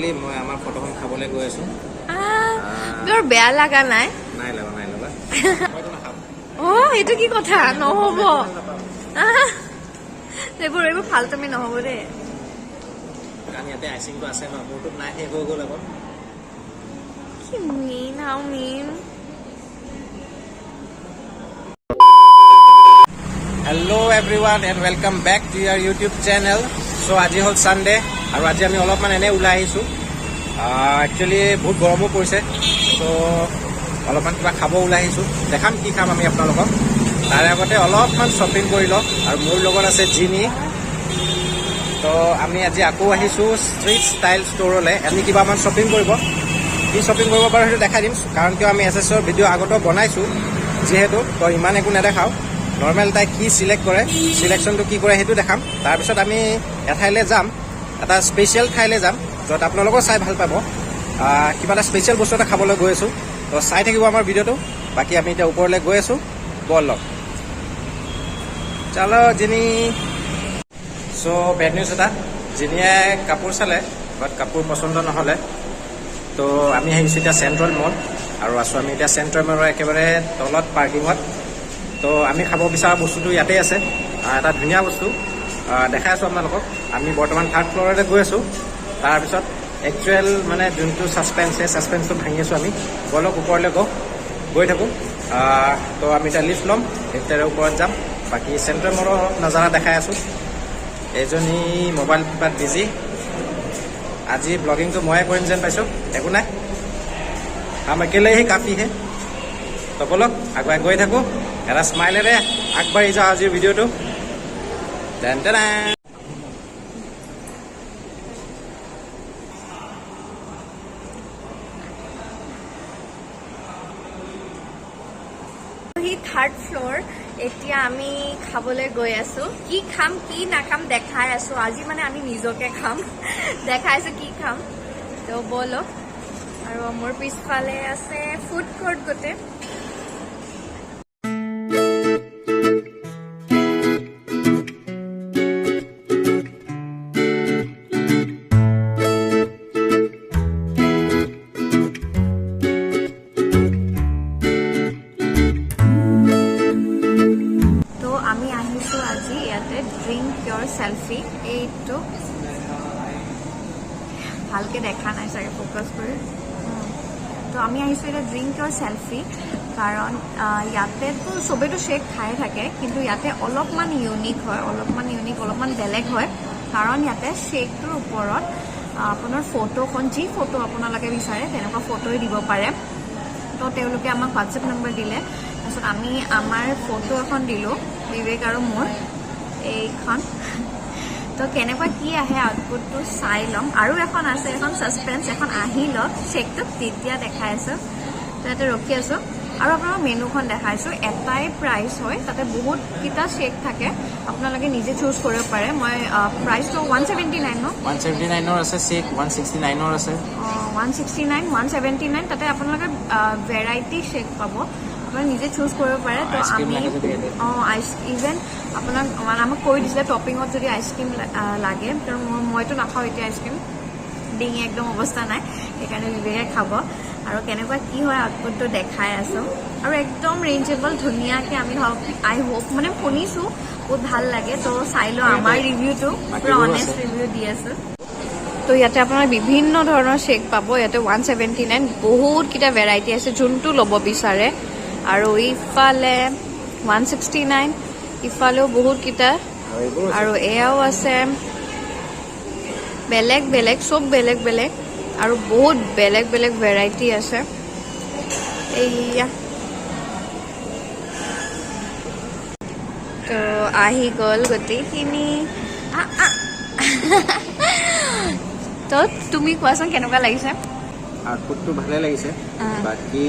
Actually মই আমাৰ ফটোখন খাবলৈ গৈ আছোঁ। বৰ বেয়া লগা নাই? নাই লগা মইতো নাখাম। এইটো কি কথা? নহ'ব এইবোৰ ফাল্টুমি নহ'ব দেই। কাৰণ ইয়াতে আইচিংটো আছে ন, মোৰটোত নাই, শেষ হৈ গ'ল আকৌ। কি mean, how mean? Hello' everyone and welcome back to your YouTube channel. So' আজি হ'ল ছানডে আৰু আজি আমি অলপমান এনেই ওলাই আহিছোঁ। একচুৱেলি বহুত গৰমো পৰিছে, ত' অলপমান কিবা খাব ওলাই আহিছোঁ। দেখাম কি খাম আমি আপোনালোকক। তাৰে আগতে অলপমান শ্বপিং কৰি লওঁ আৰু মোৰ লগত আছে জিনি। ত' আমি আজি আকৌ আহিছোঁ ষ্ট্ৰীট ষ্টাইল ষ্ট'ৰলৈ। আমি কিবামান শ্বপিং কৰিব, কি শ্বপিং কৰিব পাৰোঁ সেইটো দেখাই দিম। কাৰণ কিয় আমি এছএছৰ ভিডিঅ' আগতেও বনাইছোঁ যিহেতু, ত' ইমান একো নেদেখাওঁ। নৰ্মেল তাই কি চিলেক্ট কৰে, চিলেকশ্যনটো কি কৰে সেইটো দেখাম। তাৰপিছত আমি এঠাইলৈ যাম, এটা স্পেচিয়েল ঠাইলৈ যাম য'ত আপোনালোকেও চাই ভাল পাব। কিবা এটা স্পেচিয়েল বস্তু এটা খাবলৈ গৈ আছোঁ, তো চাই থাকিব আমাৰ ভিডিঅ'টো। বাকী আমি এতিয়া ওপৰলৈ গৈ আছোঁ, ব'লক চলো জিনি। চ' বেড নিউজ এটা, জিনিয়ে কাপোৰ চালে বাট কাপোৰ পচন্দ নহ'লে, তো আমি আহিছোঁ এতিয়া চেণ্ট্ৰেল মল আৰু আছোঁ আমি এতিয়া চেণ্ট্ৰেল মলৰ একেবাৰে তলত পাৰ্কিঙত। তো আমি খাব বিচৰা বস্তুটো ইয়াতে আছে, এটা ধুনীয়া বস্তু দেখাই আছোঁ আপোনালোকক। আমি বৰ্তমান 3rd ফ্ল'ৰতে গৈ আছোঁ। তাৰপিছত একচুৱেল মানে যোনটো ছাছপেন্সটো ভাঙি আছোঁ আমি। বলক ওপৰলৈ গৈ থাকোঁ। তো আমি এতিয়া লিফ্ট ল'ম, লিফ্টেৰে ওপৰত যাম। বাকী চেণ্ট্ৰেল মলৰ নজাৰা দেখাই আছোঁ। এইজনী মোবাইল টিপাত বিজি। আজি ব্লগিংটো ময়ে কৰিম যেন পাইছোঁ, একো নাই, আম একেলেহি কাফি হে। তো বলক আগুৱাই গৈ থাকোঁ, এটা স্মাইলেৰে আগবাঢ়ি যাওঁ আজিৰ ভিডিঅ'টো। Then then third floor. এতিয়া আমি খাবলৈ গৈ আছো। কি খাম কি নাখাম দেখাই আছো। আজি মানে আমি নিজকে খাম, দেখাই আছো কি খাম। তো বলো। আৰু মোৰ পিছফালে আছে ফুড কোৰ্ট গোটেই। সেলফি এইটো ভালকে দেখা নাই চাগে, ফ'কাছ কৰি। তো আমি আহিছোঁ এতিয়া ড্ৰিংক ইয়ৰ সেলফি। কাৰণ ইয়াতেতো চবেইতো শ্বেক খাই থাকে, কিন্তু ইয়াতে অলপমান ইউনিক হয়, অলপমান বেলেগ হয়। কাৰণ ইয়াতে শ্বেকটোৰ ওপৰত আপোনাৰ ফটোখন, যি ফটো আপোনালোকে বিচাৰে তেনেকুৱা ফটোই দিব পাৰে। তো তেওঁলোকে আমাক হোৱাটছএপ নম্বৰ দিলে, তাৰপিছত আমি আমাৰ ফটো এখন দিলোঁ, বিবেক আৰু মোৰ এইখন। তো কেনেকুৱা কি আহে আউটপুটটো চাই ল'ম। আৰু এখন আছে, এখন ছাছপেন্স, এখন আহি লওক শ্বেকটো, তেতিয়া দেখাই আছোঁ। তো ইয়াতে ৰখি আছোঁ আৰু আপোনালোকক মেনুখন দেখাইছোঁ। এটাই প্ৰাইচ হয়, তাতে বহুতকেইটা শ্বেক থাকে, আপোনালোকে নিজে চুজ কৰিব পাৰে। মই প্ৰাইচটো 179 ন, 179ৰ আছে শ্বেক, 169ৰ আছে। 169, 179, তাতে আপোনালোকে ভেৰাইটি শ্বেক পাব, আপোনালোকে নিজে চুজ কৰিব পাৰে। তো আমি ইভেন আপোনাক আমাক কৈ দিছিলে টপিঙত যদি আইচক্ৰীম লাগে, কাৰণ মইতো নাখাওঁ এতিয়া আইচক্ৰীম, ডিঙি একদম অৱস্থা নাই, সেইকাৰণে বিবেকে খাব। আৰু কেনেকুৱা কি হয় আউটপুটটো দেখাই আছোঁ। আৰু একদম ৰেঞ্জেবল, ধুনীয়াকৈ আমি আই হোপ মানে শুনিছোঁ বহুত ভাল লাগে। তো চাই লওঁ আমাৰ ৰিভিউটো, পুৰা অনেষ্ট ৰিভিউ দি আছোঁ। তো ইয়াতে আপোনাৰ বিভিন্ন ধৰণৰ শ্বেক পাব। ইয়াতে 179, বহুতকেইটা ভেৰাইটি আছে যোনটো ল'ব বিচাৰে। আৰু ইফালে 169, ইফালেও বহুতকেইটা, আৰু এয়াও আছে। বেলেগ বেলেগ, চব বেলেগ বেলেগ, আৰু বহুত বেলেগ বেলেগ ভেৰাইটি আছে। এইয়া তো আহি গ'ল গোটেইখিনি। তো তুমি কোৱাচোন কেনেকুৱা লাগিছে? আউটপুটটো ভালে লাগিছে। বাকী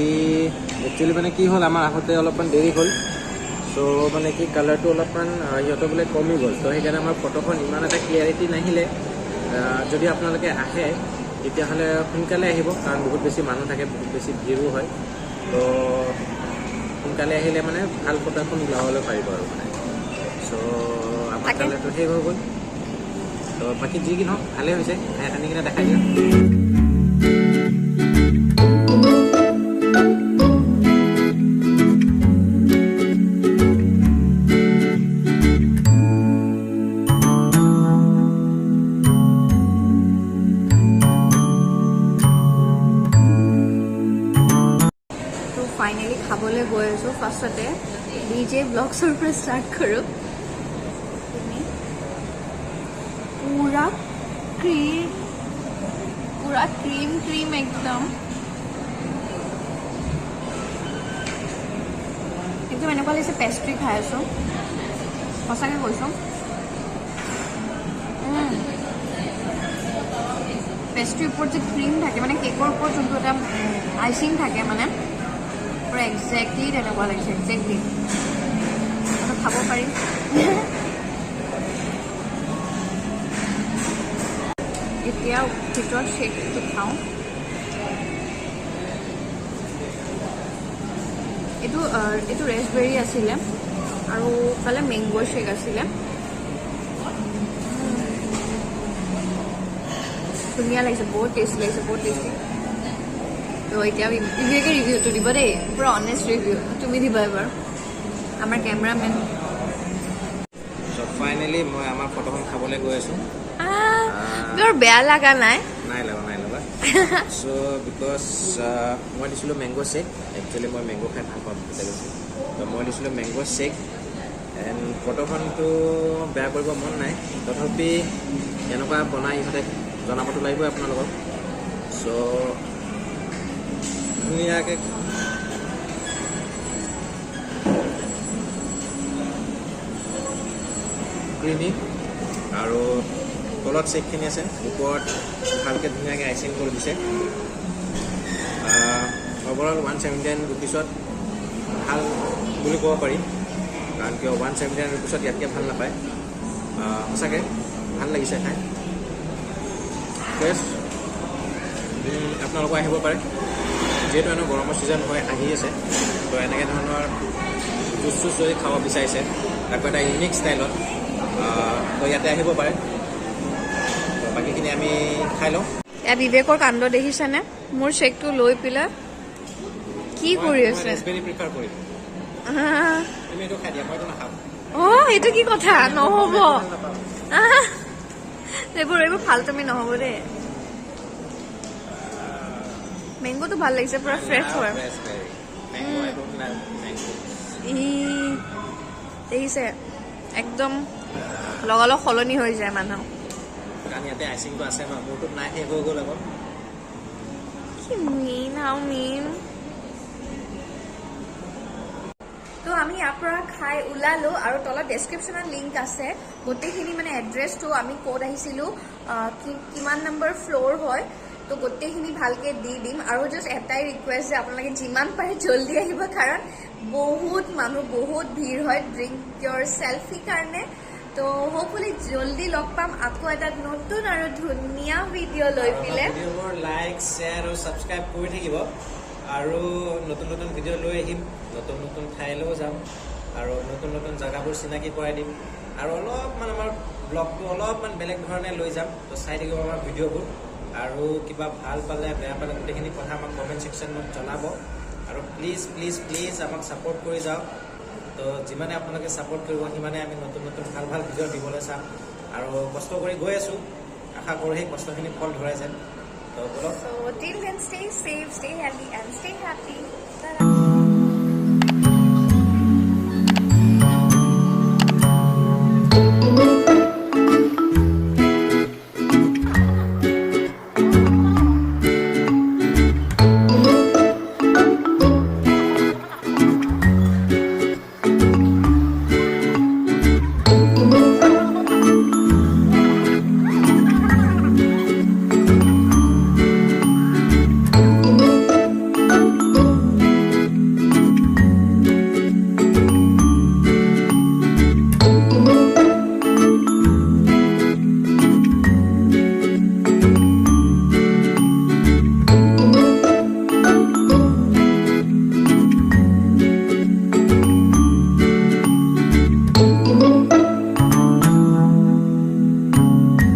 একচুৱেলি মানে কি হ'ল, আমাৰ আহোঁতে অলপমান দেৰি হ'ল। চ' মানে কি কালাৰটো অলপমান সিহঁতৰ বোলে কমি গ'ল, তো সেইকাৰণে আমাৰ ফটোখন ইমান এটা ক্লিয়াৰিটি নাহিলে। যদি আপোনালোকে আহে তেতিয়াহ'লে সোনকালে আহিব, কাৰণ বহুত বেছি মানুহ থাকে, বহুত বেছি ভিৰো হয়। তো সোনকালে আহিলে মানে ভাল ফটো এখন ওলাবলৈ পাৰিব আৰু মানে। চ' আমাৰ কালাৰটো শেষ হৈ গ'ল। তো বাকী যি কি নহওক ভালেই হৈছে, আনি কিনে দেখাই দিওঁ। খাবলৈ গৈ আছোঁ ফাৰ্ষ্টতে DJ ব্লগছৰ পৰা ষ্টাৰ্ট কৰোঁ পুৰা ক্ৰীম একদম এনেকুৱা লাগিছে পেষ্ট্ৰি খাই আছোঁ সঁচাকৈ কৈছোঁ পেষ্ট্ৰিৰ ওপৰত যে ক্ৰীম থাকে মানে কেকৰ ওপৰত যোনটো এটা আইচিং থাকে মানে পুৰা একজেক্টলি তেনেকুৱা লাগিছে একজেক্টলি খাব পাৰি এতিয়া ভিতৰত শ্বেকটো খাওঁ এইটো ৰেছবেৰী আছিলে আৰু ফালে মেংগো শ্বেক আছিলে ধুনীয়া লাগিছে বহুত টেষ্টি লাগিছে বহুত টেষ্টি তো এতিয়া ইভিয়াকে ৰিভিউটো দিব দেই পুৰা অনেষ্ট ৰিভিউ তুমি দিবা এবাৰ আমাৰ কেমেৰামেন ফাইনেলি মই আমাৰ ফটোখন খাবলৈ গৈ আছোঁ বৰ বেয়া লগা নাই লগা চ' বিকজ মই দিছিলোঁ মেংগ' শ্বেক একচুৱেলি মই মেংগ' খাই ভাল পাওঁ তো মই দিছিলোঁ মেংগ' শ্বেক এণ্ড ফটোখনটো বেয়া কৰিব মন নাই তথাপি এনেকুৱা বনাই ইহঁতে জনাবতো লাগিবই আপোনালোকক চ' ধুনীয়াকৈ ক্ৰীমি আৰু তলত শ্বেকখিনি আছে ওপৰত ভালকৈ ধুনীয়াকৈ আইচিং কৰি দিছে অভাৰঅল 179 ৰুপিছত ভাল বুলি ক'ব পাৰি কাৰণ কিয় 179 ৰুপিছত ইয়াতকৈ ভাল নাপায় সঁচাকৈ ভাল লাগিছে খাই ফ্ৰেছ আপোনালোকে আহিব পাৰে যিহেতু এনেও গৰমৰ ছিজন হৈ আহি আছে তো এনেকৈ ধৰণৰ জুচ চুচ যদি খাব বিচাৰিছে তাকো এটা ইউনিক ষ্টাইলত তো ইয়াতে আহিব পাৰে তো বাকীখিনি আমি খাই লওঁ ইয়াত বিবেকৰ কাণ্ড দেখিছেনে মোৰ শ্বেকটো লৈ পেলাই কি কৰি আছে ৰেছবেৰী প্ৰিফাৰ কৰিম তুমি এইটো খাই দিয়া মইতো নাখাওঁ এইটো কি কথা নহ'ব এইবোৰ ভাল তুমি নহ'ব দেই মেংগোটো ভাল লাগিছে পুৰা ফ্ৰেছ হয় দেখিছে একদম লগালগ সলনি হৈ যায় মানুহ কাৰণ ইয়াতে আইচিংটো আছে ন মোৰটোত নাই শেষ হৈ গ'ল আকৌ কি মিন হাউ মিন তো আমি ইয়াৰ পৰা খাই ওলালো আৰু তলত ডেছক্ৰিপশ্যনত লিংক আছে গোটেইখিনি মানে এড্ৰেছটো আমি ক'ত আহিছিলোঁ কিমান নম্বৰ ফ্ল'ৰ হয় তো গোটেইখিনি ভালকৈ দি দিম আৰু জাষ্ট এটাই ৰিকুৱেষ্ট যে আপোনালোকে যিমান পাৰে জল্দি আহিব কাৰণ বহুত মানুহ বহুত ভিৰ হয় ড্ৰিংক ইয়ৰ চেল্ফি কাৰণে তো হোপফুলি জল্দি লগ পাম আকৌ এটা নতুন আৰু ধুনীয়া ভিডিঅ' লৈ পেলাই ভিডিঅ'বোৰ লাইক শ্বেয়াৰ আৰু ছাবস্ক্ৰাইব কৰি থাকিব আৰু নতুন নতুন ভিডিঅ' লৈ আহিম নতুন নতুন ঠাইলৈও যাম আৰু নতুন নতুন জেগাবোৰ চিনাকি কৰাই দিম আৰু অলপমান আমাৰ ব্লগটো অলপমান বেলেগ ধৰণে লৈ যাম তো চাই থাকিব আমাৰ ভিডিঅ'বোৰ আৰু কিবা ভাল পালে বেয়া পালে গোটেইখিনি কথা আমাক কমেণ্ট ছেকশ্যনত জনাব আৰু প্লিজ প্লিজ প্লিজ আমাক ছাপোৰ্ট কৰি যাওক তো যিমানে আপোনালোকে ছাপোৰ্ট কৰিব সিমানে আমি নতুন নতুন ভাল ভাল ভিডিঅ' দিবলৈ চাম আৰু কষ্ট কৰি গৈ আছোঁ আশা কৰোঁ সেই কষ্টখিনি ফল ধৰে যেন তো বলক So till then stay safe, stay healthy and stay happy. Ta-da.